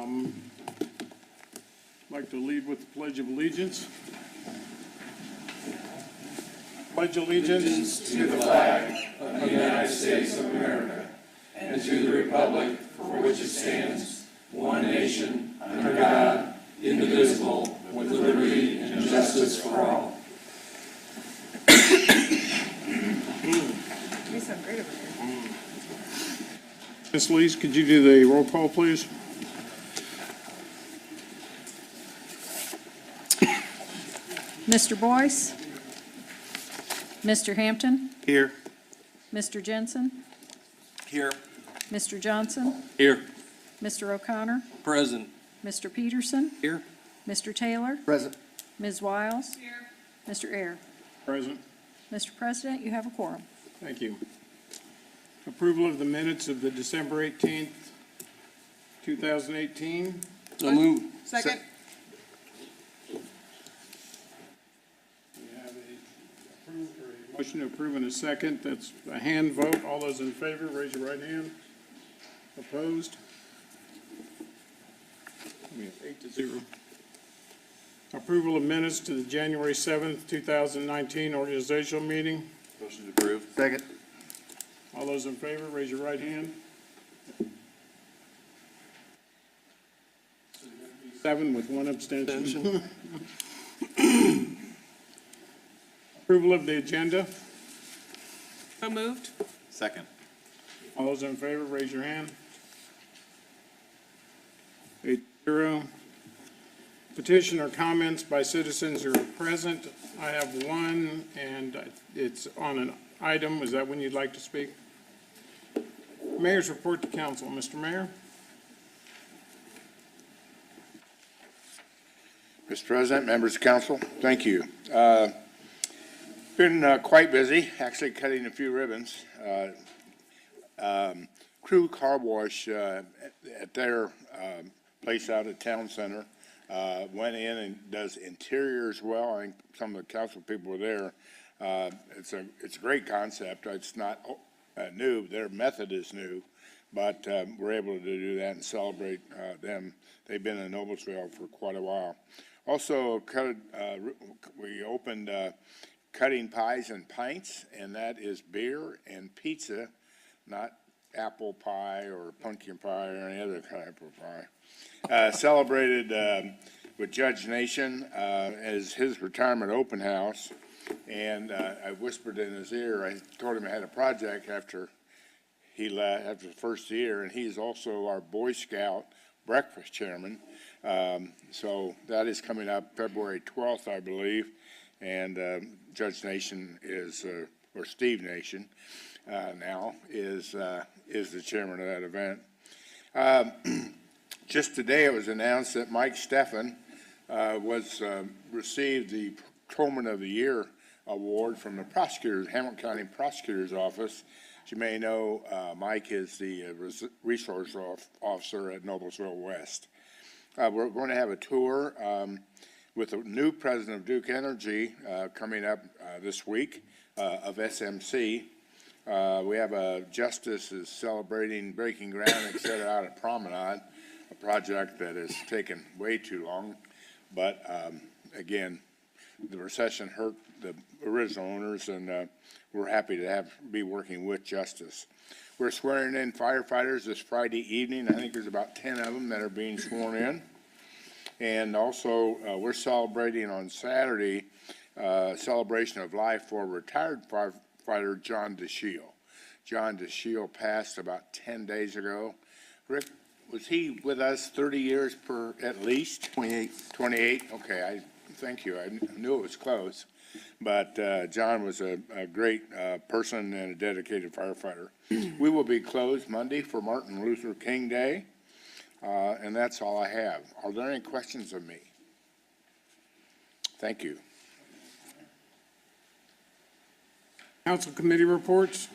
I'd like to lead with the Pledge of Allegiance. Pledge allegiance to the flag of the United States of America and to the republic for which it stands, one nation, under God, indivisible, with liberty and justice for all. You sound great over here. Ms. Lees, could you do the roll call, please? Mr. Boyce? Mr. Hampton? Here. Mr. Jensen? Here. Mr. Johnson? Here. Mr. O'Connor? Present. Mr. Peterson? Here. Mr. Taylor? Present. Ms. Wiles? Here. Mr. Ayers? Present. Mr. President, you have a quorum. Thank you. Approval of the minutes of the December 18th, 2018. So moved. Second. We have a motion to approve in a second. That's a hand vote. All those in favor, raise your right hand. Opposed? We have 8-0. Approval of minutes to the January 7th, 2019 organizational meeting. Motion to approve. Second. All those in favor, raise your right hand. 7 with 1 abstention. Approval of the agenda. So moved. Second. All those in favor, raise your hand. 8-0. Petition or comments by citizens who are present. I have one, and it's on an item. Is that when you'd like to speak? Mayor's report to council. Mr. Mayor? Mr. President, members of council, thank you. Been quite busy, actually cutting a few ribbons. Crew Car Wash at their place out at Town Center went in and does interiors well. I think some of the council people were there. It's a great concept. It's not new. Their method is new, but we're able to do that and celebrate them. They've been in Noblesville for quite a while. Also, we opened Cutting Pies and Pints, and that is beer and pizza, not apple pie or pumpkin pie or any other type of pie. Celebrated with Judge Nation as his retirement open house, and I whispered in his ear. I told him I had a project after he left after the first year, and he's also our Boy Scout breakfast chairman. So that is coming up February 12th, I believe, and Judge Nation is, or Steve Nation now, is the chairman of that event. Just today it was announced that Mike Steffen received the Patrolman of the Year award from the Hamilton County Prosecutor's Office. As you may know, Mike is the resource officer at Noblesville West. We're going to have a tour with the new president of Duke Energy coming up this week of SMC. We have a justice is celebrating breaking ground, etc. out at Promenade, a project that has taken way too long. But again, the recession hurt the original owners, and we're happy to be working with justice. We're swearing in firefighters this Friday evening. I think there's about 10 of them that are being sworn in. And also, we're celebrating on Saturday, celebration of life for retired firefighter John DeShiel. John DeShiel passed about 10 days ago. Rick, was he with us 30 years at least? 28. 28, okay, thank you. I knew it was close. But John was a great person and a dedicated firefighter. We will be closed Monday for Martin Luther King Day, and that's all I have. Are there any questions of me? Thank you. Council committee reports.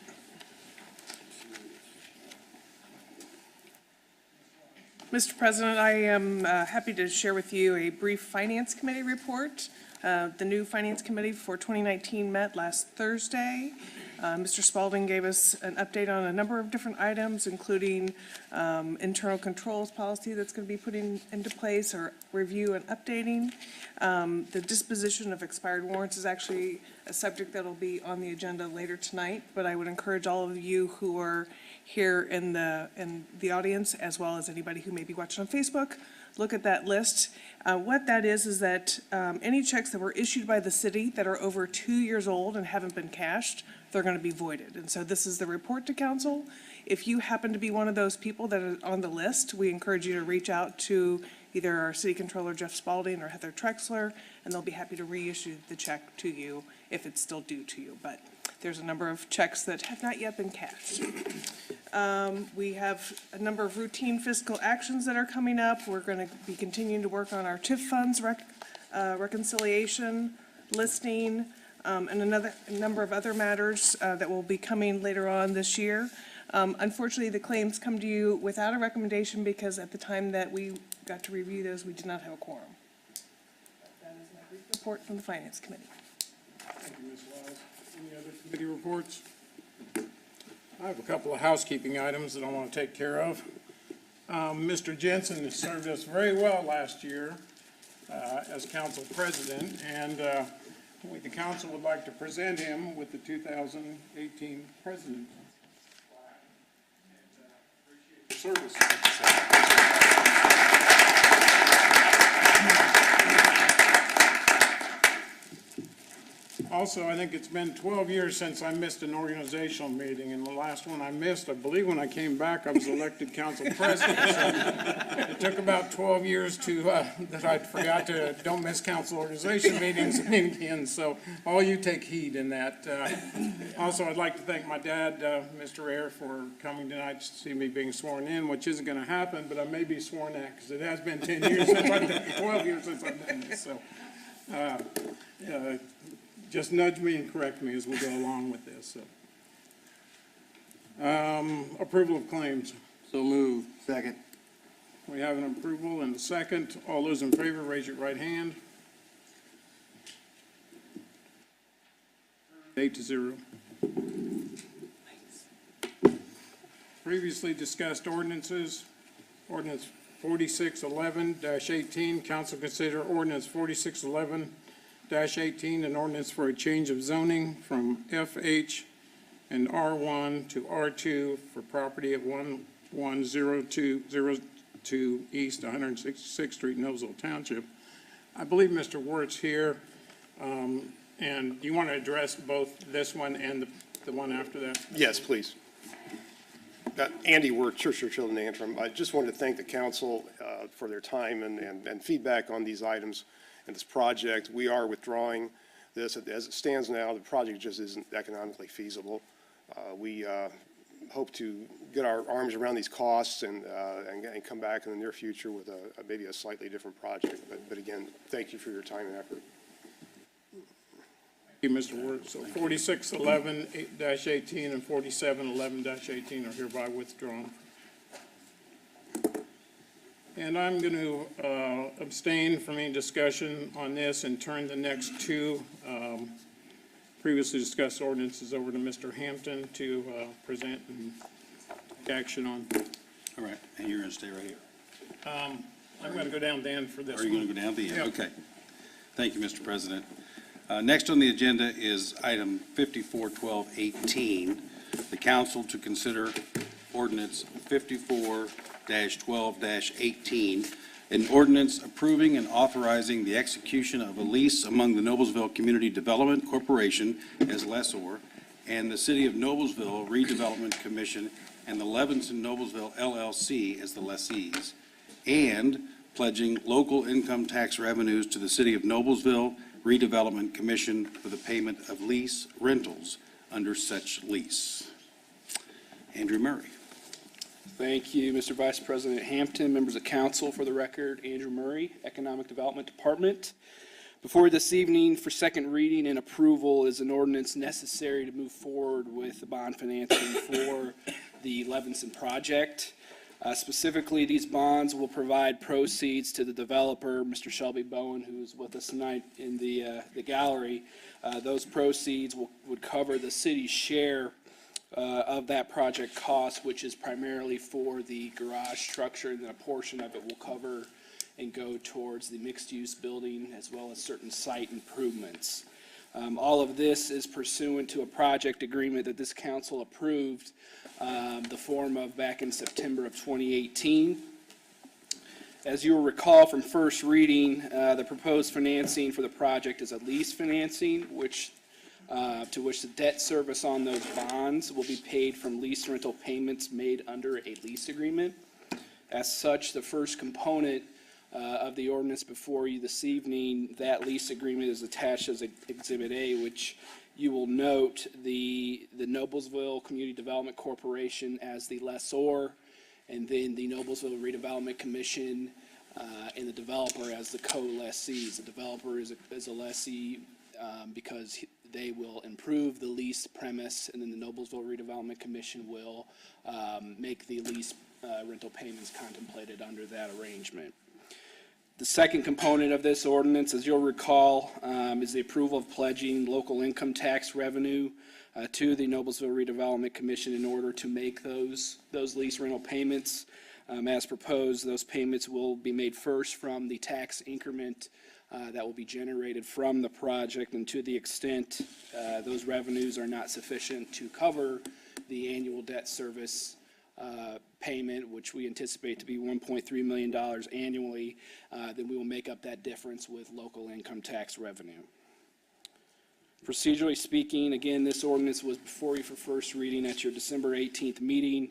Mr. President, I am happy to share with you a brief Finance Committee report. The new Finance Committee for 2019 met last Thursday. Mr. Spalding gave us an update on a number of different items, including internal controls policy that's going to be putting into place or review and updating. The disposition of expired warrants is actually a subject that will be on the agenda later tonight, but I would encourage all of you who are here in the audience, as well as anybody who may be watching on Facebook, look at that list. What that is that any checks that were issued by the city that are over 2 years old and haven't been cashed, they're going to be voided. And so this is the report to council. If you happen to be one of those people that are on the list, we encourage you to reach out to either our city controller, Jeff Spalding, or Heather Trexler, and they'll be happy to reissue the check to you if it's still due to you. But there's a number of checks that have not yet been cashed. We have a number of routine fiscal actions that are coming up. We're going to be continuing to work on our TIF funds reconciliation, listing, and a number of other matters that will be coming later on this year. Unfortunately, the claims come to you without a recommendation because at the time that we got to review those, we did not have a quorum. That is my brief report from the Finance Committee. Thank you, Ms. Wiles. Any other committee reports? I have a couple of housekeeping items that I want to take care of. Mr. Jensen has served us very well last year as council president, and the council would like to present him with the 2018 president. Service. Also, I think it's been 12 years since I missed an organizational meeting, and the last one I missed, I believe when I came back, I was elected council president. So it took about 12 years to, that I forgot to don't miss council organization meetings again, so all you take heed in that. Also, I'd like to thank my dad, Mr. Ayer, for coming tonight to see me being sworn in, which isn't going to happen, but I may be sworn at, because it has been 10 years since I've done 12 years since I've done this, so. Just nudge me and correct me as we go along with this. So. Approval of claims. So moved. Second. We have an approval and a second. All those in favor, raise your right hand. 8-0. Previously discussed ordinances. Ordinance 4611-18. Council consider ordinance 4611-18, an ordinance for a change of zoning from FH and R1 to R2 for property at 11002 East 166th Street, Noblesville Township. I believe Mr. Wert's here, and you want to address both this one and the one after that? Yes, please. Andy Wirt, Church of Children Antrim. I just wanted to thank the council for their time and feedback on these items and this project. We are withdrawing this. As it stands now, the project just isn't economically feasible. We hope to get our arms around these costs and come back in the near future with maybe a slightly different project. But again, thank you for your time and effort. Thank you, Mr. Wirt. So 4611-18 and 4711-18 are hereby withdrawn. And I'm going to abstain from any discussion on this and turn the next two previously discussed ordinances over to Mr. Hampton to present and take action on. All right, and you're going to stay right here. I'm going to go down then for this Are you one. going to go down the end? Yep. Okay. Thank you, Mr. President. Next on the agenda is item 541218, the council to consider ordinance 54-12-18, an ordinance approving and authorizing the execution of a lease among the Noblesville Community Development Corporation as lessor and the City of Noblesville Redevelopment Commission and the Levinson Noblesville LLC as the lessees, and pledging local income tax revenues to the City of Noblesville Redevelopment Commission for the payment of lease rentals under such lease. Andrew Murray. Thank you, Mr. Vice President Hampton, members of council. For the record, Andrew Murray, Economic Development Department. Before this evening for second reading and approval is an ordinance necessary to move forward with the bond financing for the Levinson project. Specifically, these bonds will provide proceeds to the developer, Mr. Shelby Bowen, who is with us tonight in the gallery. Those proceeds would cover the city's share of that project cost, which is primarily for the garage structure, and then a portion of it will cover and go towards the mixed-use building as well as certain site improvements. All of this is pursuant to a project agreement that this council approved the form of back in September of 2018. As you will recall from first reading, the proposed financing for the project is a lease financing, to which the debt service on those bonds will be paid from lease rental payments made under a lease agreement. As such, the first component of the ordinance before you this evening, that lease agreement is attached as Exhibit A, which you will note the Noblesville Community Development Corporation as the lessor, and then the Noblesville Redevelopment Commission and the developer as the co-lessees. The developer is a lessee because they will improve the leased premise, and then the Noblesville Redevelopment Commission will make the lease rental payments contemplated under that arrangement. The second component of this ordinance, as you'll recall, is the approval of pledging local income tax revenue to the Noblesville Redevelopment Commission in order to make those lease rental payments. As proposed, those payments will be made first from the tax increment that will be generated from the project, and to the extent those revenues are not sufficient to cover the annual debt service payment, which we anticipate to be $1.3 million annually, then we will make up that difference with local income tax revenue. Procedurally speaking, again, this ordinance was before you for first reading at your December 18th meeting.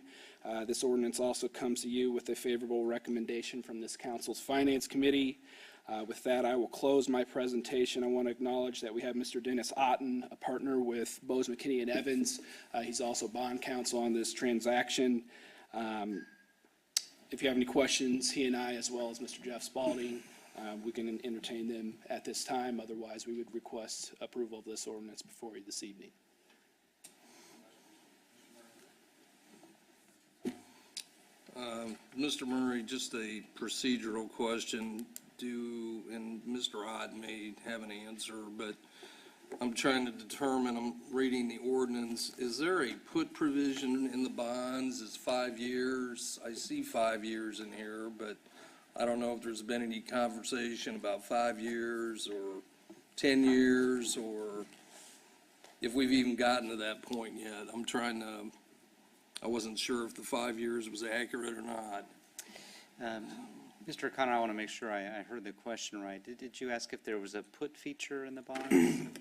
This ordinance also comes to you with a favorable recommendation from this council's Finance Committee. With that, I will close my presentation. I want to acknowledge that we have Mr. Dennis Otten, a partner with Bose McKinney and Evans. He's also bond counsel on this transaction. If you have any questions, he and I, as well as Mr. Jeff Spalding, we can entertain them at this time. Otherwise, we would request approval of this ordinance before you this evening. Mr. Murray, just a procedural question. And Mr. Odd may have an answer, but I'm trying to determine, I'm reading the ordinance, is there a put provision in the bonds? Is 5 years? I see 5 years in here, but I don't know if there's been any conversation about 5 years or 10 years, or if we've even gotten to that point yet. I wasn't sure if the 5 years was accurate or not. Mr. O'Connor, I want to make sure I heard the question right. Did you ask if there was a put feature in the bond?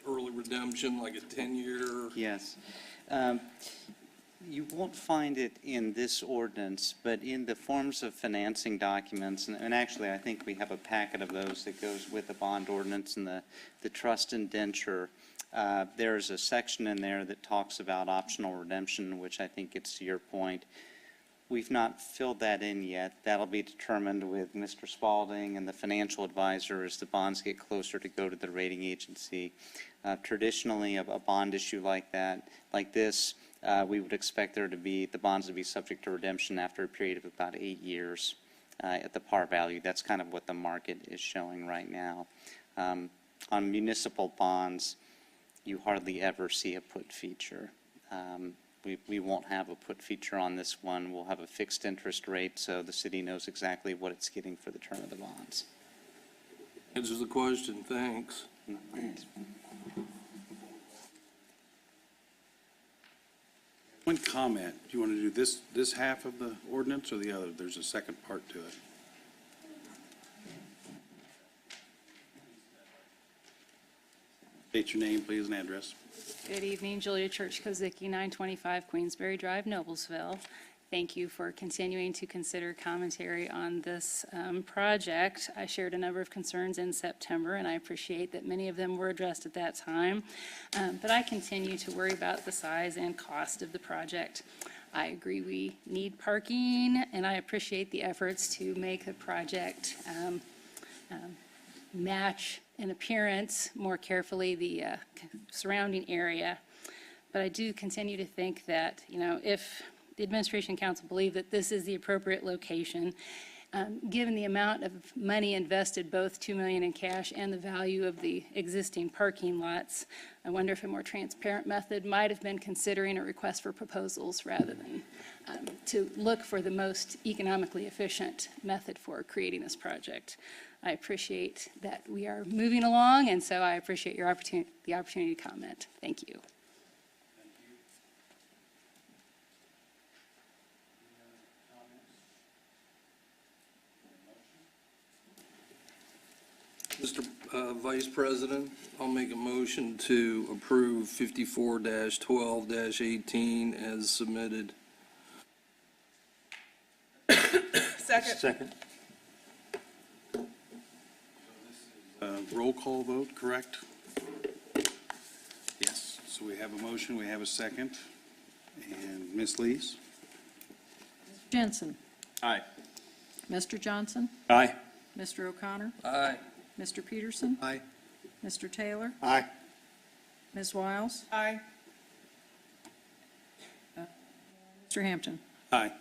Early redemption, like a 10-year? Yes. You won't find it in this ordinance, but in the forms of financing documents, and actually I think we have a packet of those that goes with the bond ordinance and the trust indenture. There's a section in there that talks about optional redemption, which I think gets to your point. We've not filled that in yet. That'll be determined with Mr. Spalding and the financial advisor as the bonds get closer to go to the rating agency. Traditionally, a bond issue like this, we would expect the bonds to be subject to redemption after a period of about 8 years at the par value. That's kind of what the market is showing right now. On municipal bonds, you hardly ever see a put feature. We won't have a put feature on this one. We'll have a fixed interest rate, so the city knows exactly what it's getting for the term of the bonds. Answers the question, thanks. One comment. Do you want to do this half of the ordinance or the other? There's a second part to it. State your name, please, and address. Good evening, Julia Church-Kozicki, 925 Queensberry Drive, Noblesville. Thank you for continuing to consider commentary on this project. I shared a number of concerns in September, and I appreciate that many of them were addressed at that time. But I continue to worry about the size and cost of the project. I agree we need parking, and I appreciate the efforts to make the project match in appearance more carefully the surrounding area. But I do continue to think that, if the administration and council believe that this is the appropriate location. Given the amount of money invested, both $2 million in cash and the value of the existing parking lots, I wonder if a more transparent method might have been considering a request for proposals rather than to look for the most economically efficient method for creating this project. I appreciate that we are moving along, and so I appreciate your the opportunity to comment. Thank you. Mr. Vice President, I'll make a motion to approve 54-12-18 as submitted. Second. Roll call vote, correct? Yes. So we have a motion, we have a second. And Ms. Lees? Jensen. Aye. Mr. Johnson. Aye. Mr. O'Connor. Aye. Mr. Peterson. Aye. Mr. Taylor. Aye. Ms. Wiles. Aye. Mr. Hampton. Aye.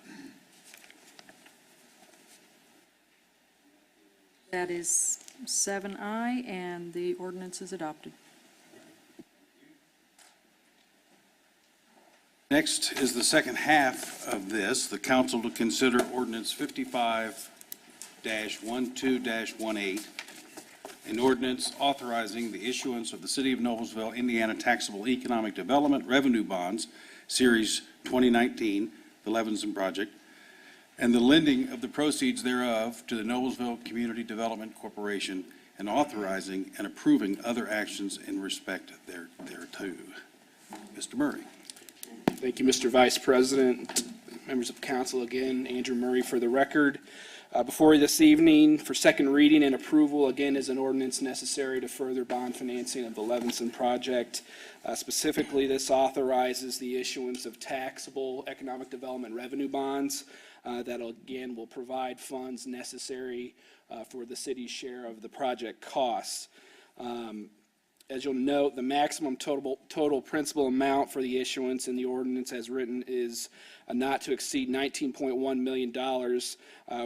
That is 7 aye, and the ordinance is adopted. Next is the second half of this, the council to consider ordinance 55-12-18, an ordinance authorizing the issuance of the City of Noblesville, Indiana taxable economic development revenue bonds, Series 2019, the Levinson project, and the lending of the proceeds thereof to the Noblesville Community Development Corporation, and authorizing and approving other actions in respect thereto. Mr. Murray. Thank you, Mr. Vice President. Members of council, again, Andrew Murray for the record. Before you this evening for second reading and approval, again, is an ordinance necessary to further bond financing of the Levinson project. Specifically, this authorizes the issuance of taxable economic development revenue bonds that, again, will provide funds necessary for the city's share of the project costs. As you'll note, the maximum total principal amount for the issuance in the ordinance as written is not to exceed $19.1 million,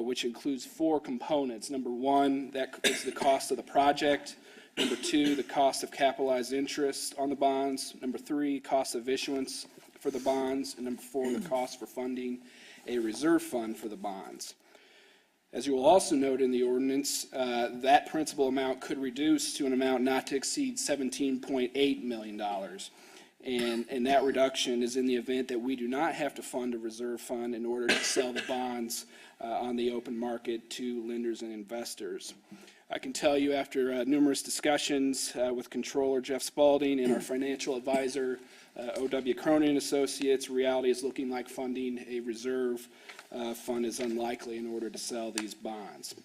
which includes 4 components. Number 1, that is the cost of the project. Number 2, the cost of capitalized interest on the bonds. Number 3, cost of issuance for the bonds. And number 4, the cost for funding a reserve fund for the bonds. As you will also note in the ordinance, that principal amount could reduce to an amount not to exceed $17.8 million. And that reduction is in the event that we do not have to fund a reserve fund in order to sell the bonds on the open market to lenders and investors. I can tell you after numerous discussions with Controller Jeff Spalding and our financial advisor, O.W. Cronin Associates, reality is looking like funding a reserve fund is unlikely in order to sell these bonds.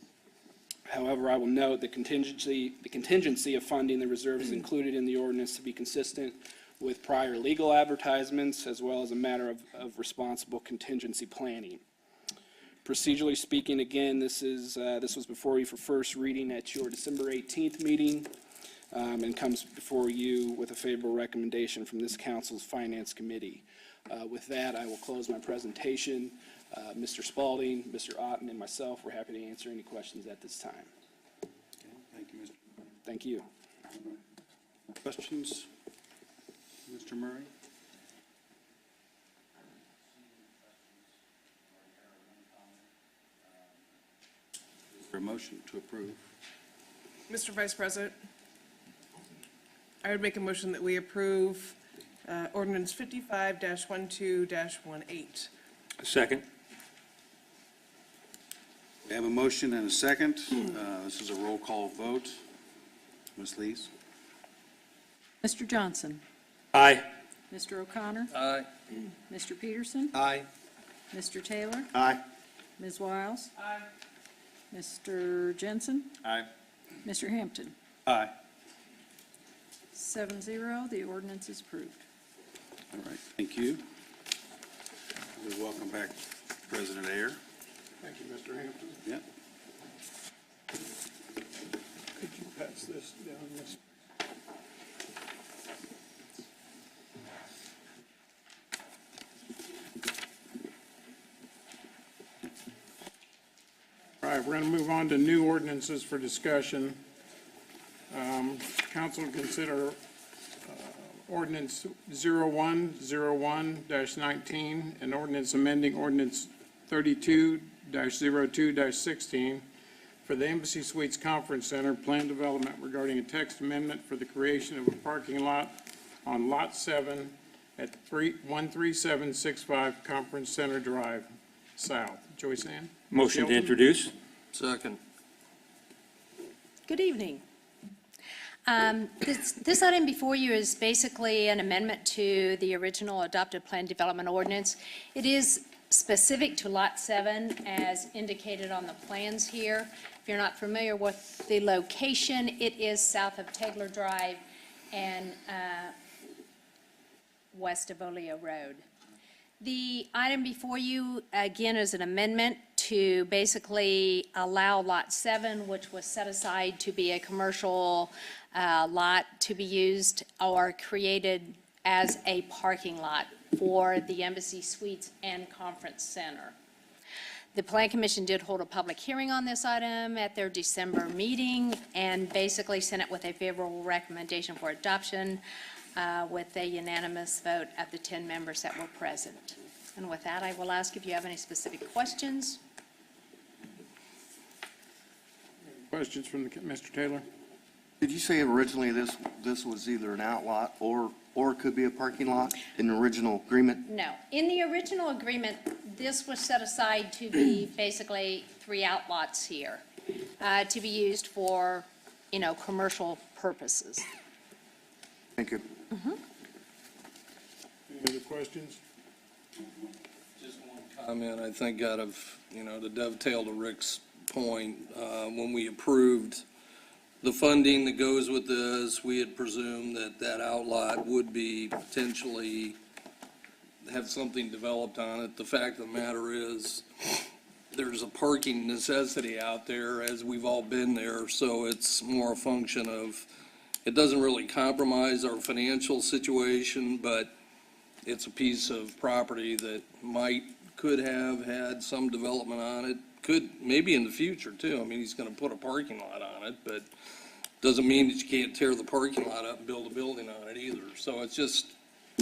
However, I will note the contingency of funding the reserve is included in the ordinance to be consistent with prior legal advertisements, as well as a matter of responsible contingency planning. Procedurally speaking, again, this was before you for first reading at your December 18th meeting, and comes before you with a favorable recommendation from this council's Finance Committee. With that, I will close my presentation. Mr. Spalding, Mr. Otten, and myself, we're happy to answer any questions at this time. Thank you, Mr. Thank you. Questions? Mr. Murray? Is there a motion to approve? Mr. Vice President, I would make a motion that we approve ordinance 55-12-18. Second. We have a motion and a second. This is a roll call vote. Ms. Lees? Mr. Johnson. Aye. Mr. O'Connor. Aye. Mr. Peterson. Aye. Mr. Taylor. Aye. Ms. Wiles. Aye. Mr. Jensen. Aye. Mr. Hampton. Aye. 7-0, the ordinance is approved. All right, thank you. We welcome back President Ayer. Thank you, Mr. Hampton. Yep. Could you pass this down, Miss? right, we're going to move on to new ordinances for discussion. Council consider ordinance 0101-19, an ordinance amending ordinance 32-02-16 for the Embassy Suites Conference Center plan development regarding a text amendment for the creation of a parking lot on Lot 7 at 13765 Conference Center Drive South. Joyce Ann? Motion to Shelton? introduce. Second. Good evening. This item before you is basically an amendment to the original adopted plan development ordinance. It is specific to Lot 7 as indicated on the plans here. If you're not familiar with the location, it is south of Taylor Drive and west of Oleo Road. The item before you, again, is an amendment to basically allow Lot 7, which was set aside to be a commercial lot, to be used or created as a parking lot for the Embassy Suites and Conference Center. The Plan Commission did hold a public hearing on this item at their December meeting and basically sent it with a favorable recommendation for adoption with a unanimous vote of the 10 members that were present. And with that, I will ask if you have any specific questions. Questions from Mr. Taylor? Did you say originally this was either an outlot or it could be a parking lot in the original agreement? No. In the original agreement, this was set aside to be basically 3 outlots here, to be used for, commercial purposes. Thank you. Any other questions? Just one comment, I think out of, to dovetail to Rick's point, when we approved the funding that goes with this, we had presumed that outlot would be potentially have something developed on it. The fact of the matter is, there's a parking necessity out there, as we've all been there, so it's more a function of, it doesn't really compromise our financial situation, but it's a piece of property that could have had some development on it, could, maybe in the future too. I mean, he's gonna put a parking lot on it, but doesn't mean that you can't tear the parking lot up and build a building on it either. So it's just,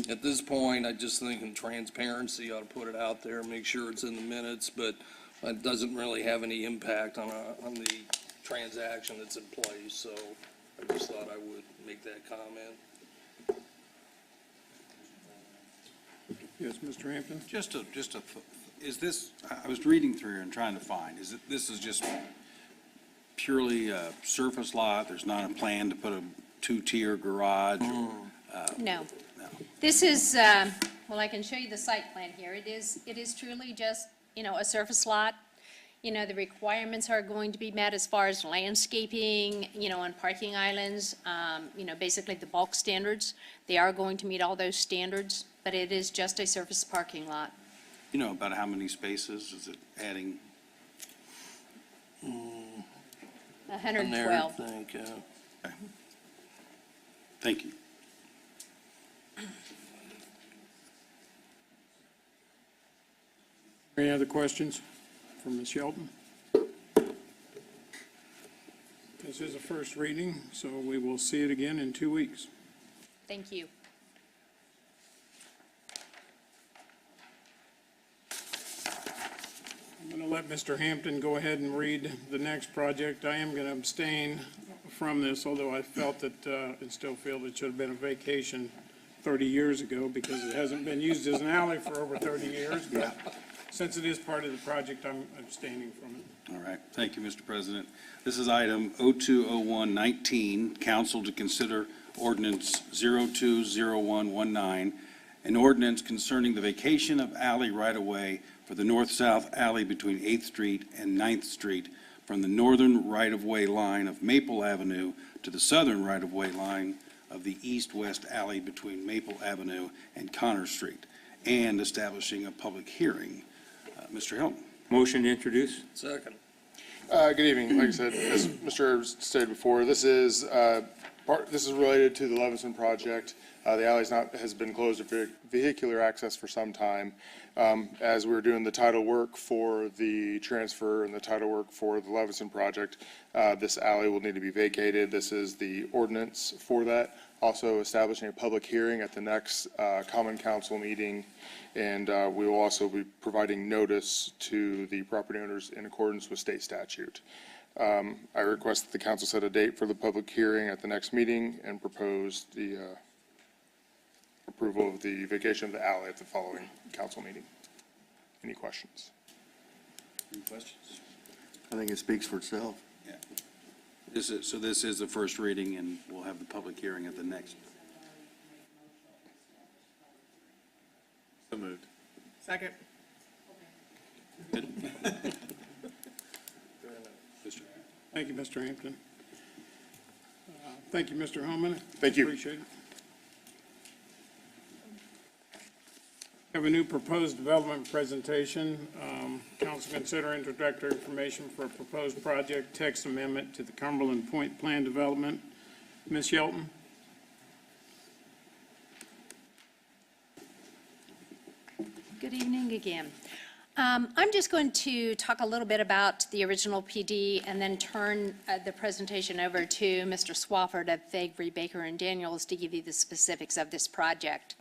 at this point, I just think in transparency, ought to put it out there, make sure it's in the minutes, but it doesn't really have any impact on the transaction that's in place, so I just thought I would make that comment. Yes, Mr. Hampton? Is this, I was reading through here and trying to find, this is just purely a surface lot? There's not a plan to put a 2-tier garage? No. This is, well, I can show you the site plan here. It is truly just, a surface lot. The requirements are going to be met as far as landscaping, and parking islands, basically the bulk standards. They are going to meet all those standards, but it is just a surface parking lot. You know about how many spaces? Is it adding? 112. I think, Okay. Thank you. Any other questions for Ms. Shelton? This is a first reading, so we will see it again in 2 weeks. Thank you. I'm going to let Mr. Hampton go ahead and read the next project. I am going to abstain from this, although I felt that, and still feel it should have been a vacation 30 years ago because it hasn't been used as an alley for over 30 years. But since it is part of the project, I'm abstaining from it. All right. Thank you, Mr. President. This is item 020119, council to consider ordinance 020119, an ordinance concerning the vacation of alley right-of-way for the north-south alley between 8th Street and 9th Street from the northern right-of-way line of Maple Avenue to the southern right-of-way line of the east-west alley between Maple Avenue and Connor Street, and establishing a public hearing. Mr. Hilton. motion to introduce. Good evening. Like I said, as Mr. Herbst stated before, this is This is related to the Levinson project. The alley's has been closed to vehicular access for some time. As we were doing the title work for the transfer and the title work for the Levinson project, this alley will need to be vacated. This is the ordinance for that. Also establishing a public hearing at the next common council meeting. And we will also be providing notice to the property owners in accordance with state statute. I request that the council set a date for the public hearing at the next meeting and propose the approval of the vacation of the alley at the following council meeting. Any questions? Any questions? I think it speaks for itself. Yeah. So this is the first reading, and we'll have the public hearing at the next. So moved. Second. Thank you, Mr. Hampton. Thank you, Mr. Holman. Thank you. Appreciate it. Have a new proposed development presentation. Council consider introductory information for a proposed project text amendment to the Cumberland Point Plan Development. Ms. Shelton? Good evening again. I'm just going to talk a little bit about the original PD and then turn the presentation over to Mr. Swafford of Faegre, Baker, and Daniels to give you the specifics of this project.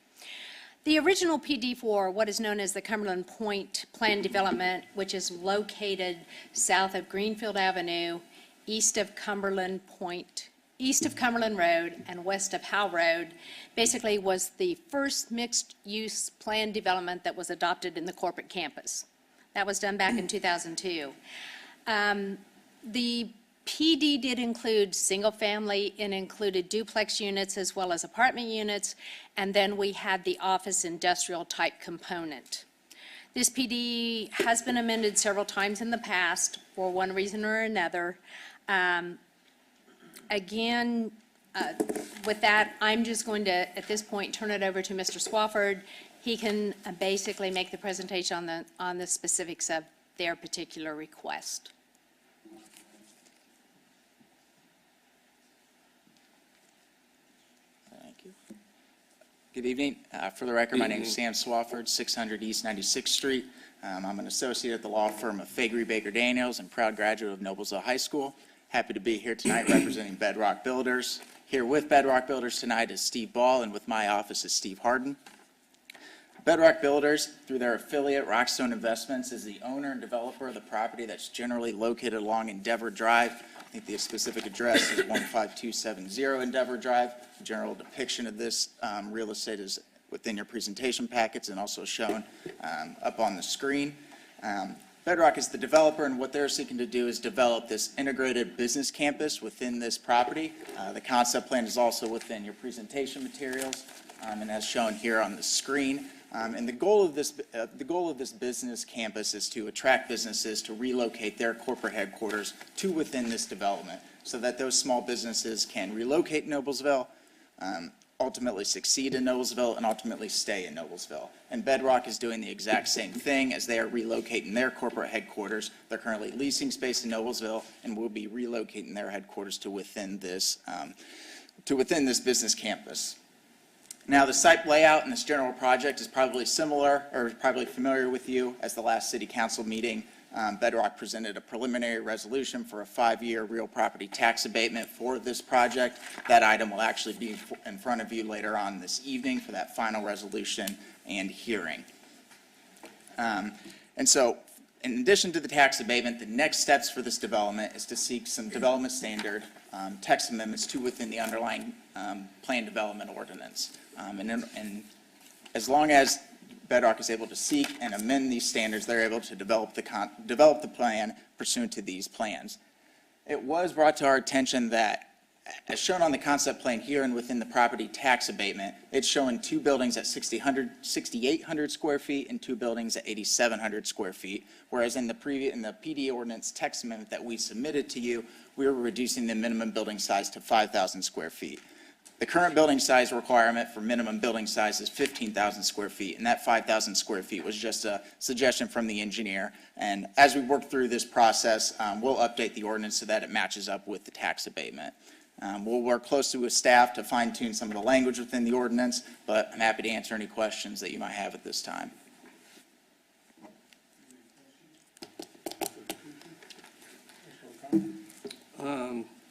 The original PD for what is known as the Cumberland Point Plan Development, which is located south of Greenfield Avenue, east of Cumberland Road and west of Howe Road, basically was the first mixed-use plan development that was adopted in the corporate campus. That was done back in 2002. The PD did include single-family, and included duplex units as well as apartment units, and then we had the office industrial type component. This PD has been amended several times in the past for one reason or another. Again, with that, I'm just going to, at this point, turn it over to Mr. Swafford. He can basically make the presentation on the specifics of their particular request. Thank you. Good evening. For the record, my name is Sam Swafford, 600 East 96th Street. I'm an associate at the law firm of Faegre, Baker, Daniels, and proud graduate of Noblesville High School. Happy to be here tonight representing Bedrock Builders. Here with Bedrock Builders tonight is Steve Ball, and with my office is Steve Harden. Bedrock Builders, through their affiliate Rockstone Investments, is the owner and developer of the property that's generally located along Endeavor Drive. I think the specific address is 15270 Endeavor Drive. A general depiction of this real estate is within your presentation packets and also shown up on the screen. Bedrock is the developer, and what they're seeking to do is develop this integrated business campus within this property. The concept plan is also within your presentation materials, and as shown here on the screen. And the goal of this business campus is to attract businesses to relocate their corporate headquarters to within this development, so that those small businesses can relocate in Noblesville, ultimately succeed in Noblesville, and ultimately stay in Noblesville. And Bedrock is doing the exact same thing as they are relocating their corporate headquarters. They're currently leasing space in Noblesville and will be relocating their headquarters to within this business campus. Now, the site layout in this general project is probably similar, or probably familiar with you, as the last city council meeting. Bedrock presented a preliminary resolution for a 5-year real property tax abatement for this project. That item will actually be in front of you later on this evening for that final resolution and hearing. And so, in addition to the tax abatement, the next steps for this development is to seek some development standard text amendments to within the underlying plan development ordinance. And as long as Bedrock is able to seek and amend these standards, they're able to develop the plan pursuant to these plans. It was brought to our attention that, as shown on the concept plan here and within the property tax abatement, it's showing 2 buildings at 6,800 square feet and 2 buildings at 8,700 square feet, whereas in the PD ordinance text amendment that we submitted to you, we were reducing the minimum building size to 5,000 square feet. The current building size requirement for minimum building size is 15,000 square feet, and that 5,000 square feet was just a suggestion from the engineer. And as we work through this process, we'll update the ordinance so that it matches up with the tax abatement. We'll work closely with staff to fine tune some of the language within the ordinance, but I'm happy to answer any questions that you might have at this time.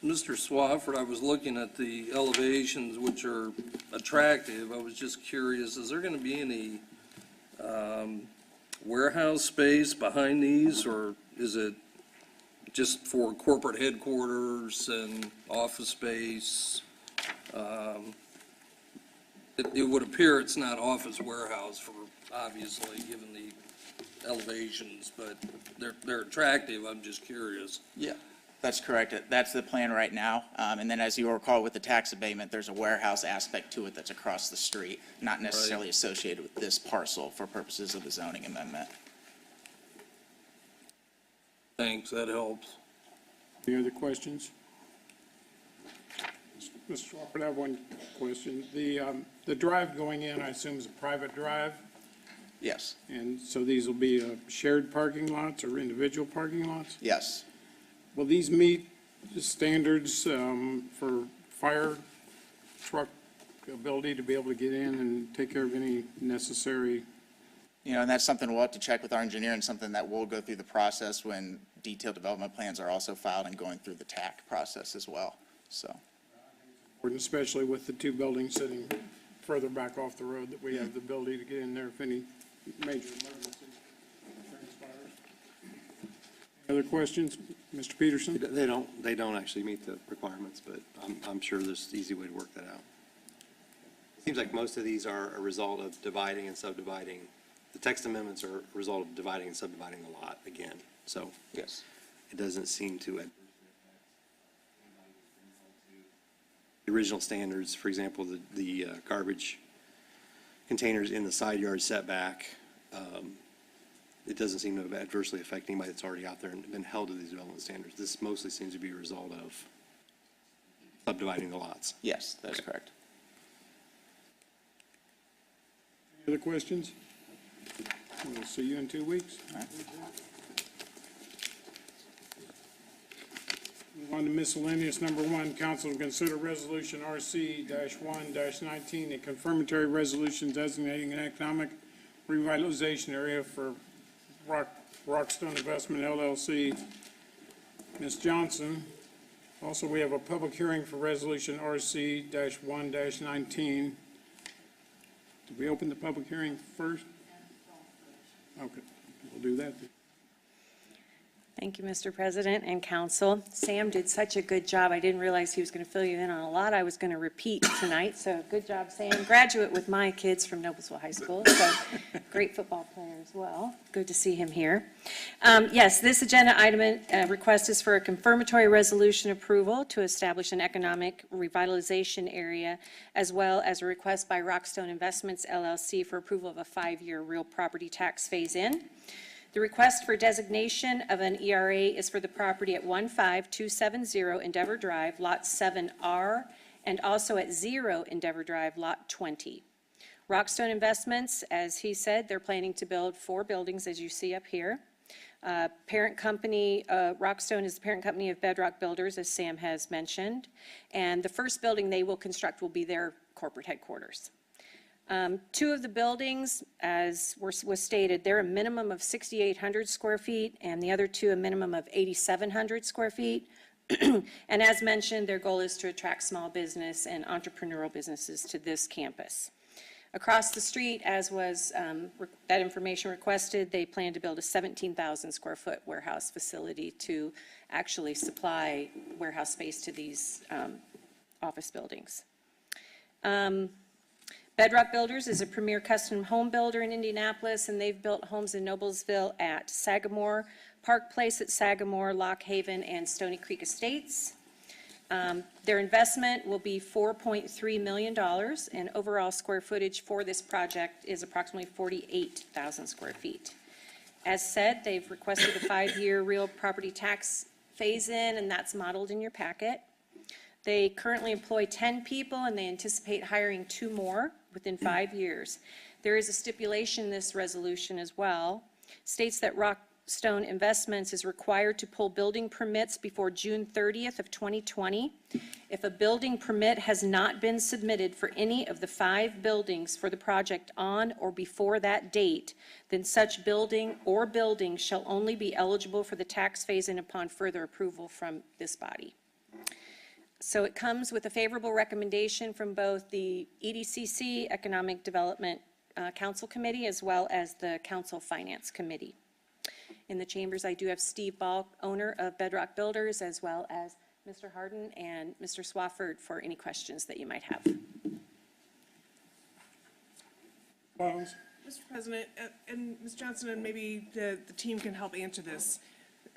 Mr. Swafford, I was looking at the elevations, which are attractive. I was just curious, is there going to be any warehouse space behind these, or is it just for corporate headquarters and office space? It would appear it's not office warehouse for, obviously, given the elevations, but they're attractive. I'm just curious. Yeah, that's correct. That's the plan right now. And then as you recall with the tax abatement, there's a warehouse aspect to it that's across the street, not necessarily associated with this parcel for purposes of the zoning amendment. Thanks, that helps. Any other questions? Mr. Swafford, I have one question. The drive going in, I assume, is a private drive? Yes. And so these will be shared parking lots or individual parking lots? Yes. Will these meet the standards for fire truck ability to be able to get in and take care of any necessary? You know, and that's something we'll have to check with our engineer, and something that we'll go through the process when detailed development plans are also filed and going through the TAC process as well, so. Especially with the two buildings sitting further back off the road, that we have the ability to get in there if any major emergency transpires. Other questions? Mr. Peterson? They don't actually meet the requirements, but I'm sure there's an easy way to work that out. It seems like most of these are a result of dividing and subdividing. The text amendments are a result of dividing and subdividing the lot again, so. Yes. It doesn't seem to the original standards, for example, the garbage containers in the side yard setback. It doesn't seem to adversely affect anybody that's already out there and been held to these development standards. This mostly seems to be a result of subdividing the lots. Yes, that's correct. Any other questions? We'll see you in 2 weeks. All right. Move on to miscellaneous number 1. Council to consider resolution RC-1-19, a confirmatory resolution designating an economic revitalization area for Rockstone Investment LLC. Ms. Johnson. Also, we have a public hearing for resolution RC-1-19. Did we open the public hearing first? Okay, we'll do that then. Thank you, Mr. President and council. Sam did such a good job. I didn't realize he was going to fill you in on a lot I was going to repeat tonight, so good job, Sam. Graduate with my kids from Noblesville High School, so great football player as well. Good to see him here. Yes, this agenda item request is for a confirmatory resolution approval to establish an economic revitalization area, as well as a request by Rockstone Investments LLC for approval of a 5-year real property tax phase-in. The request for designation of an ERA is for the property at 15270 Endeavor Drive, Lot 7R, and also at 0 Endeavor Drive, Lot 20. Rockstone Investments, as he said, they're planning to build 4 buildings, as you see up here. Parent company, Rockstone is the parent company of Bedrock Builders, as Sam has mentioned. And the first building they will construct will be their corporate headquarters. 2 of the buildings, as was stated, they're a minimum of 6,800 square feet, and the other 2 a minimum of 8,700 square feet. And as mentioned, their goal is to attract small business and entrepreneurial businesses to this campus. Across the street, as was that information requested, they plan to build a 17,000 square foot warehouse facility to actually supply warehouse space to these office buildings. Bedrock Builders is a premier custom home builder in Indianapolis, and they've built homes in Noblesville at Sagamore, Park Place at Sagamore, Lock Haven, and Stony Creek Estates. Their investment will be $4.3 million, and overall square footage for this project is approximately 48,000 square feet. As said, they've requested a 5-year real property tax phase-in, and that's modeled in your packet. They currently employ 10 people, and they anticipate hiring 2 more within 5 years. There is a stipulation in this resolution as well, states that Stone Investments is required to pull building permits before June 30th of 2020. If a building permit has not been submitted for any of the 5 buildings for the project on or before that date, then such building or buildings shall only be eligible for the tax phase-in upon further approval from this body. So it comes with a favorable recommendation from both the EDCC, Economic Development Council Committee, as well as the Council Finance Committee. In the chambers, I do have Steve Ball, owner of Bedrock Builders, as well as Mr. Harden and Mr. Swafford for any questions that you might have. Close. Mr. President, and Ms. Johnson, and maybe the team can help answer this.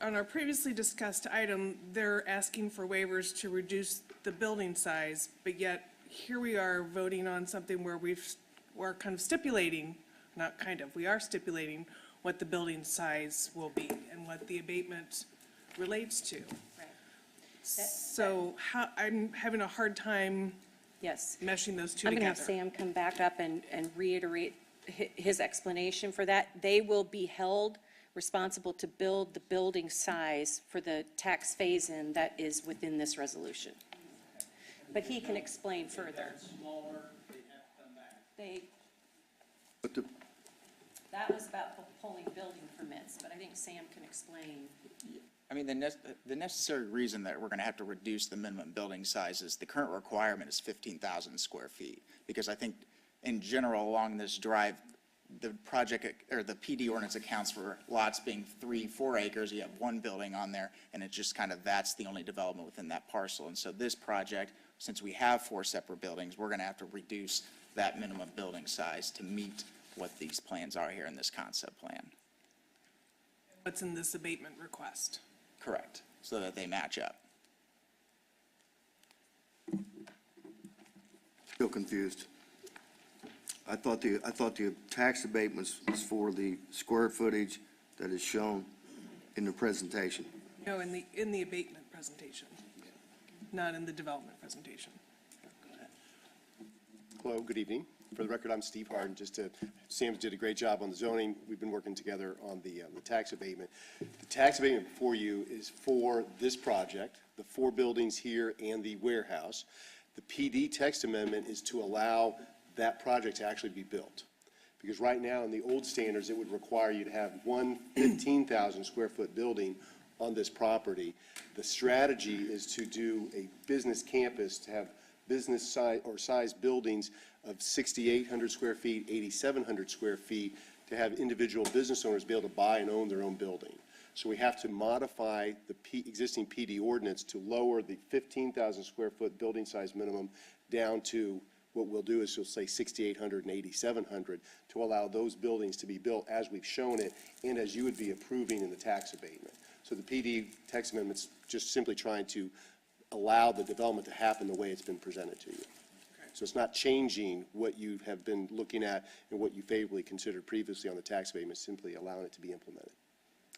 On our previously discussed item, they're asking for waivers to reduce the building size, but yet here we are voting on something where we're kind of stipulating, not kind of, we are stipulating what the building size will be and what the abatement relates to. So I'm having a hard time meshing those two I'm together. going to have Sam come back up and reiterate his explanation for that. They will be held responsible to build the building size for the tax phase-in that is within this resolution. But he can explain further. That was about pulling building permits, but I think Sam can explain. I mean, the necessary reason that we're going to have to reduce the minimum building size is the current requirement is 15,000 square feet. Because I think in general along this drive, the project or the PD ordinance accounts for lots being 3-4 acres. You have one building on there, and it just kind of, that's the only development within that parcel. And so this project, since we have 4 separate buildings, we're going to have to reduce that minimum building size to meet what these plans are here in this concept plan. What's in this abatement request? Correct, so that they match up. Still confused. I thought the tax abatement was for the square footage that is shown in the presentation. No, in the abatement presentation, not in the development presentation. Hello, good evening. For the record, I'm Steve Harden. Sam did a great job on the zoning. We've been working together on the tax abatement. The tax abatement before you is for this project, the 4 buildings here and the warehouse. The PD text amendment is to allow that project to actually be built. Because right now, in the old standards, it would require you to have one 15,000 square foot building on this property. The strategy is to do a business campus, to have business size buildings of 6,800 square feet, 8,700 square feet, to have individual business owners be able to buy and own their own building. So we have to modify the existing PD ordinance to lower the 15,000 square foot building size minimum down to, what we'll do is you'll say 6,800 and 8,700 to allow those buildings to be built as we've shown it and as you would be approving in the tax abatement. So the PD text amendment's just simply trying to allow the development to happen the way it's been presented to you. So it's not changing what you have been looking at and what you favorably considered previously on the tax abatement, simply allowing it to be implemented.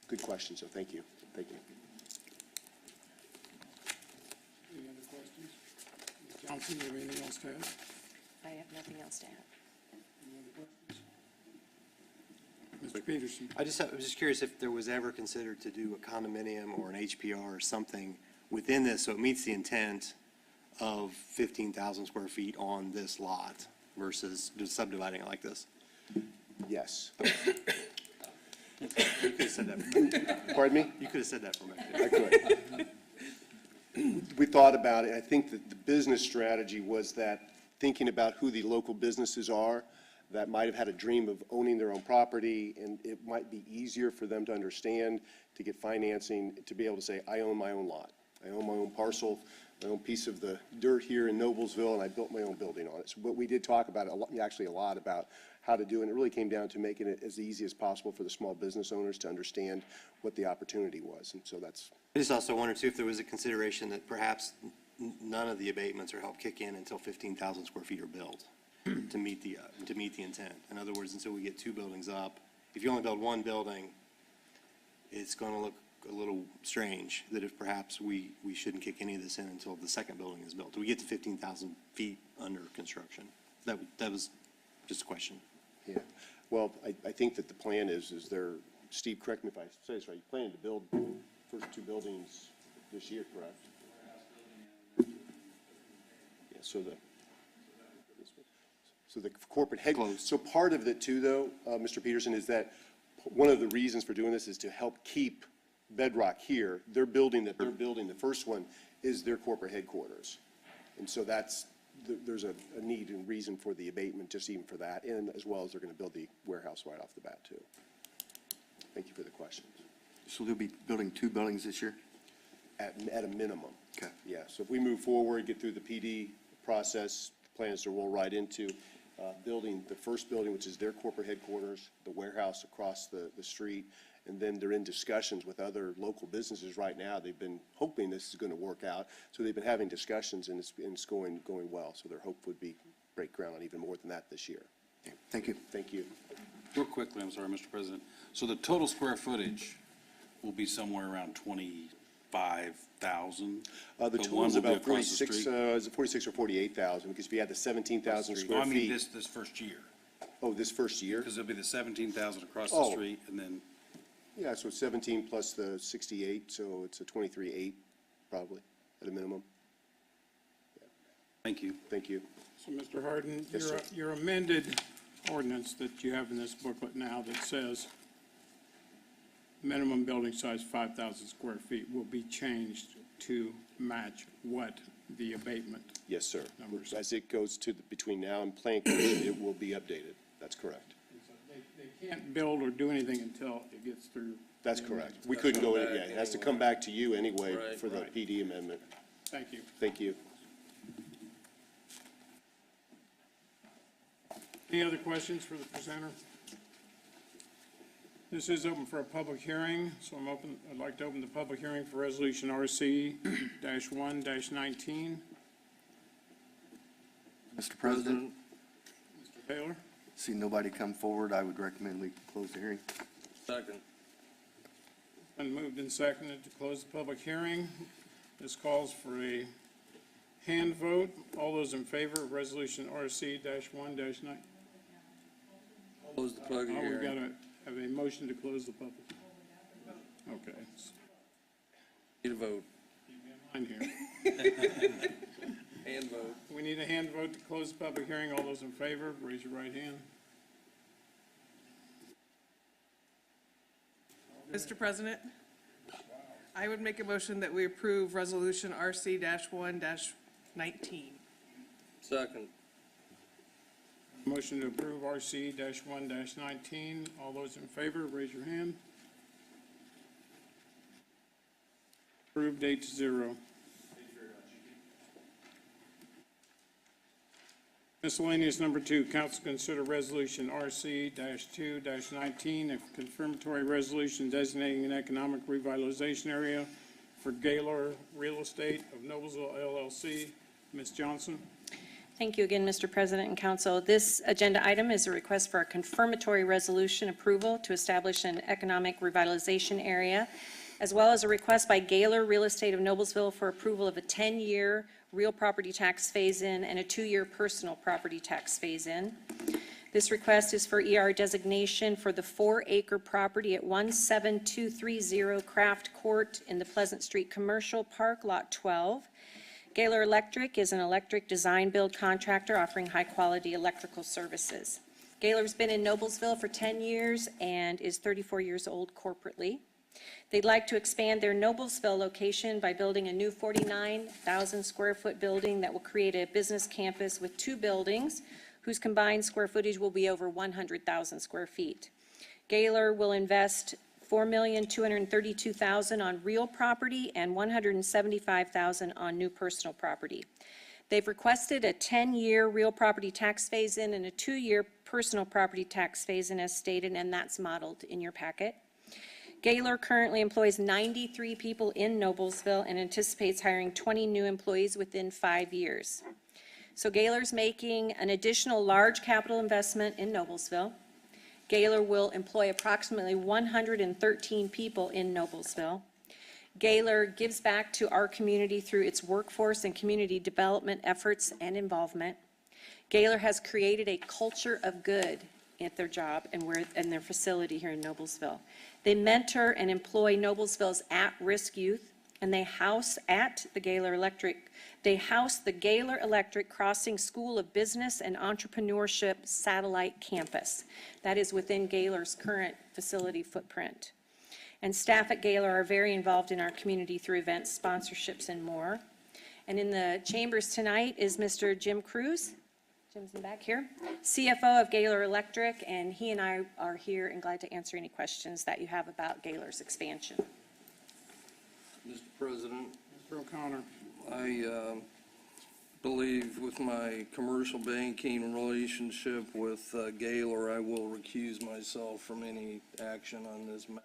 Good question, so thank you. Thank you. Any other questions? Ms. Johnson, do you have anything else to add? I have nothing else to add. Any other questions? Mr. Peterson. I was just curious if there was ever considered to do a condominium or an HPR or something within this so it meets the intent of 15,000 square feet on this lot versus just subdividing it like this? Yes. You could have said that for me. Pardon me? You could have said that for me. I could. We thought about it. I think that the business strategy was that thinking about who the local businesses are that might have had a dream of owning their own property, and it might be easier for them to understand, to get financing, to be able to say, I own my own lot. I own my own parcel, my own piece of the dirt here in Noblesville, and I built my own building on it. So, but we did talk about it actually a lot about how to do it, and it really came down to making it as easy as possible for the small business owners to understand what the opportunity was, and so that's. I just also wondered too if there was a consideration that perhaps none of the abatements are helped kick in until 15,000 square feet are built to meet the intent. In other words, until we get 2 buildings up, if you only build 1 building, it's going to look a little strange that if perhaps we shouldn't kick any of this in until the second building is built. Do we get to 15,000 feet under construction? That was just a question. Yeah. Well, I think that the plan is they're Steve, correct me if I say this right, you're planning to build first two buildings this year, correct? Yeah, so the corporate headquarters, so part of it too, though, Mr. Peterson, is that one of the reasons for doing this is to help keep Bedrock here. Their building that they're building, the first one, is their corporate headquarters. And so there's a need and reason for the abatement, just even for that, and as well as they're going to build the warehouse right off the bat, too. Thank you for the question. So they'll be building two buildings this year? At a minimum. Okay. Yeah, so if we move forward, get through the PD process, the plan is to roll right into building the first building, which is their corporate headquarters, the warehouse across the street, and then they're in discussions with other local businesses right now. They've been hoping this is going to work out, so they've been having discussions, and it's going well. So their hope would be break ground on even more than that this year. Okay, thank you. Thank you. Real quickly, I'm sorry, Mr. President. So the total square footage will be somewhere around 25,000? The total is about 46, is it 46 or 48,000? Because if you add the 17,000 square feet. I mean, this first year. Oh, this first year? Because it'll be the 17,000 across the street, and then, Yeah, so 17 plus the 68, so it's a 23.8 probably, at a minimum. thank you. Thank you. So, Mr. Harden, Yes, sir. your amended ordinance that you have in this booklet now that says minimum building size 5,000 square feet will be changed to match what the abatement? Yes, sir. Numbers. As it goes to between now and Plan Commission, it will be updated. That's correct. They can't build or do anything until it gets through. That's correct. We couldn't go, yeah, it has to come back to you anyway Right, for the right. PD amendment. Thank you. Thank you. Any other questions for the presenter? This is open for a public hearing, so I'd like to open the public hearing for Resolution RC-1-19. Mr. President, Mr. Taylor? see nobody come forward, I would recommend we close the hearing. Second. Been moved and seconded to close the public hearing. This calls for a hand vote. All those in favor of Resolution RC-1-19? Close the public Oh, we've got hearing. to have a motion to close the public. Okay. Need a vote. Line here. Hand vote. We need a hand vote to close the public hearing. All those in favor, raise your right hand. Mr. President, I would make a motion that we approve Resolution RC-1-19. Second. Motion to approve RC-1-19. All those in favor, raise your hand. Approved 8-0. Miscellaneous number 2, council consider resolution RC-2-19, a confirmatory resolution designating an economic revitalization area for Gaylor Real Estate of Noblesville LLC. Ms. Johnson? Thank you again, Mr. President and Council. This agenda item is a request for a confirmatory resolution approval to establish an economic revitalization area, as well as a request by Gaylor Real Estate of Noblesville for approval of a 10-year real property tax phase-in and a 2-year personal property tax phase-in. This request is for ER designation for the 4-acre property at 17230 Craft Court in the Pleasant Street Commercial Park, Lot 12. Gaylor Electric is an electric design-build contractor offering high-quality electrical services. Gaylor's been in Noblesville for 10 years and is 34 years old corporately. They'd like to expand their Noblesville location by building a new 49,000 square foot building that will create a business campus with 2 buildings whose combined square footage will be over 100,000 square feet. Gaylor will invest $4,232,000 on real property and $175,000 on new personal property. They've requested a 10-year real property tax phase-in and a 2-year personal property tax phase-in as stated, and that's modeled in your packet. Gaylor currently employs 93 people in Noblesville and anticipates hiring 20 new employees within 5 years. So Gaylor's making an additional large capital investment in Noblesville. Gaylor will employ approximately 113 people in Noblesville. Gaylor gives back to our community through its workforce and community development efforts and involvement. Gaylor has created a culture of good at their job and their facility here in Noblesville. They mentor and employ Noblesville's at-risk youth, and they house the Gaylor Electric Crossing School of Business and Entrepreneurship Satellite Campus. That is within Gaylor's current facility footprint. And staff at Gaylor are very involved in our community through events, sponsorships, and more. And in the chambers tonight is Mr. Jim Cruz. Jim's in the back here, CFO of Gaylor Electric, and he and I are here and glad to answer any questions that you have about Gaylor's expansion. Mr. President, Mr. O'Connor. I believe with my commercial banking relationship with Gaylor, I will recuse myself from any action on this matter.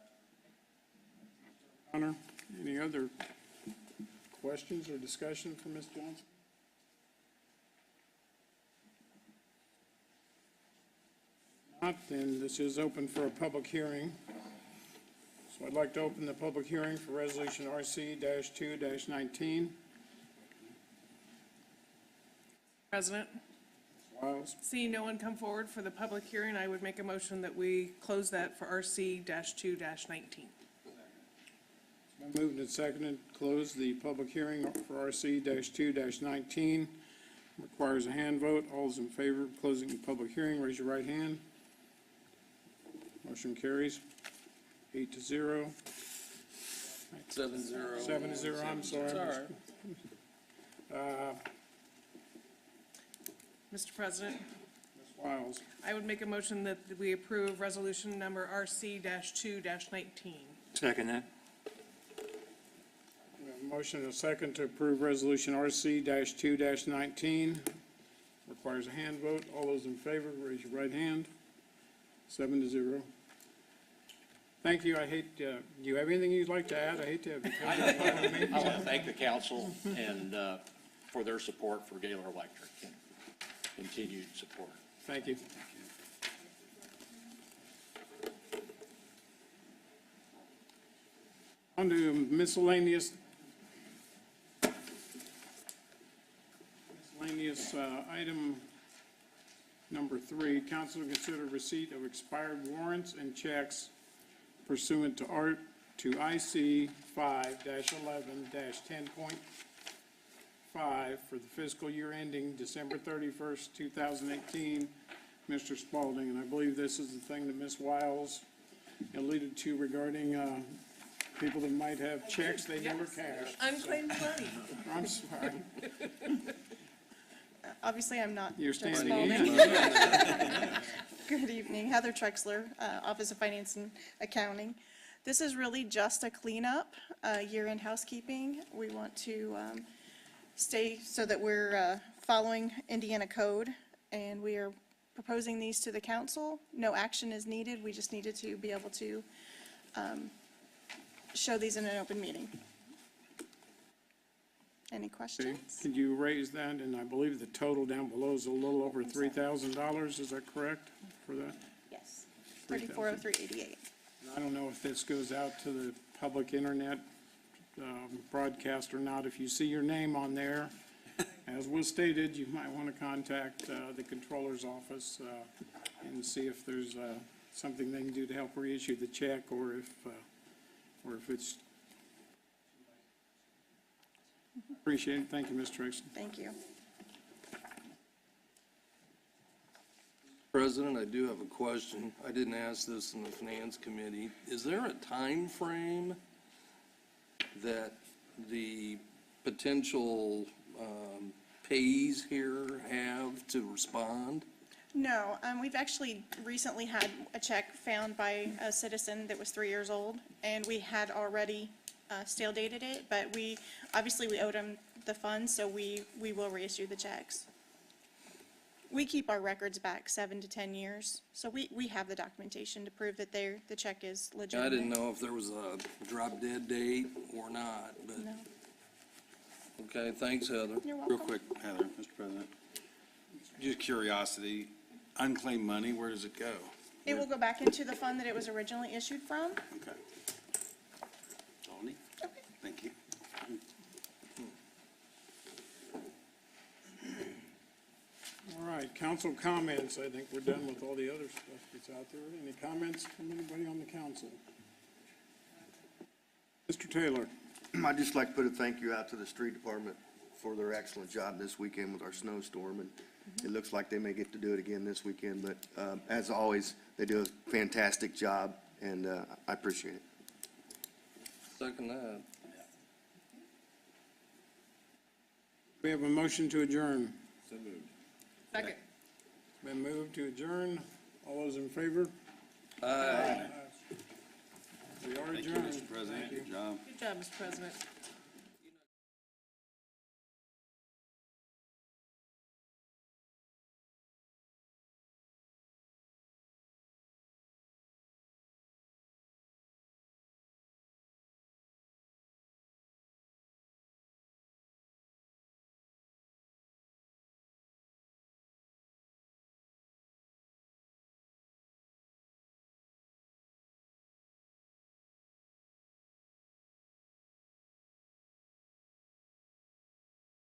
O'Connor, any other questions or discussion for Ms. Johnson? Not, then this is open for a public hearing. So I'd like to open the public hearing for Resolution RC-2-19. President, Wiles, seeing no one come forward for the public hearing, I would make a motion that we close that for RC-2-19. moved and seconded, close the public hearing for RC-2-19. Requires a hand vote. All those in favor of closing the public hearing, raise your right hand. Motion carries 8-0. 7-0. 7-0, I'm sorry. It's all right. Mr. President, Ms. Wiles, I would make a motion that we approve resolution number RC-2-19. Second that. we have a motion and a second to approve Resolution RC-2-19. Requires a hand vote. All those in favor, raise your right hand. 7-0. Thank you. I hate, do you have anything you'd like to add? I hate to have you come to the meeting. I want to thank the council and for their support for Gaylor Electric and continued support. Thank you. On to miscellaneous item number 3. Council to consider receipt of expired warrants and checks pursuant to IC 5-11-10.5 for the fiscal year ending December 31st, 2018. Mr. Spalding, and I believe this is the thing that Ms. Wiles alluded to regarding people that might have checks they never cashed. Unclaimed money. I'm sorry. Obviously, I'm not. You're Judge standing Spalding. in. Good evening, Heather Trexler, Office of Finance and Accounting. This is really just a cleanup, year-end housekeeping. We want to stay so that we're following Indiana code, and we are proposing these to the council. No action is needed. We just needed to be able to show these in an open meeting. Any Okay. questions? Could you raise that? And I believe the total down below is a little over $3,000. Is that correct for that? Yes. 340388. I don't know if this goes out to the public internet broadcast or not. If you see your name on there, as was stated, you might want to contact the controller's office and see if there's something they can do to help reissue the check, or if it's. Appreciate it. Thank you, Ms. Tracy. Thank you. President, I do have a question. I didn't ask this in the Finance Committee. Is there a time frame that the potential payees here have to respond? No, we've actually recently had a check found by a citizen that was 3 years old, and we had already stale dated it, but we owed him the funds, so we will reissue the checks. We keep our records back 7 to 10 years, so we have the documentation to prove that the check is legitimate. I didn't know if there was a drop dead date or not, but. No. Okay, thanks, Heather. You're welcome. Real quick, Heather, Mr. President. Just curiosity, unclaimed money, where does it go? It will go back into the fund that it was originally issued from. Okay. Tony? Okay. Thank you. All right, council comments. I think we're done with all the other stuff that's out there. Any comments from anybody on the council? Mr. Taylor? I'd just like to put a thank you out to the street department for their excellent job this weekend with our snowstorm, and it looks like they may get to do it again this weekend, but as always, they do a fantastic job, and I appreciate it. Second that. We have a motion to adjourn. So moved. Second. Been moved to adjourn. All those in favor? Aye. We are Thank you, adjourned. Mr. President. Good job. Good job, Mr. President.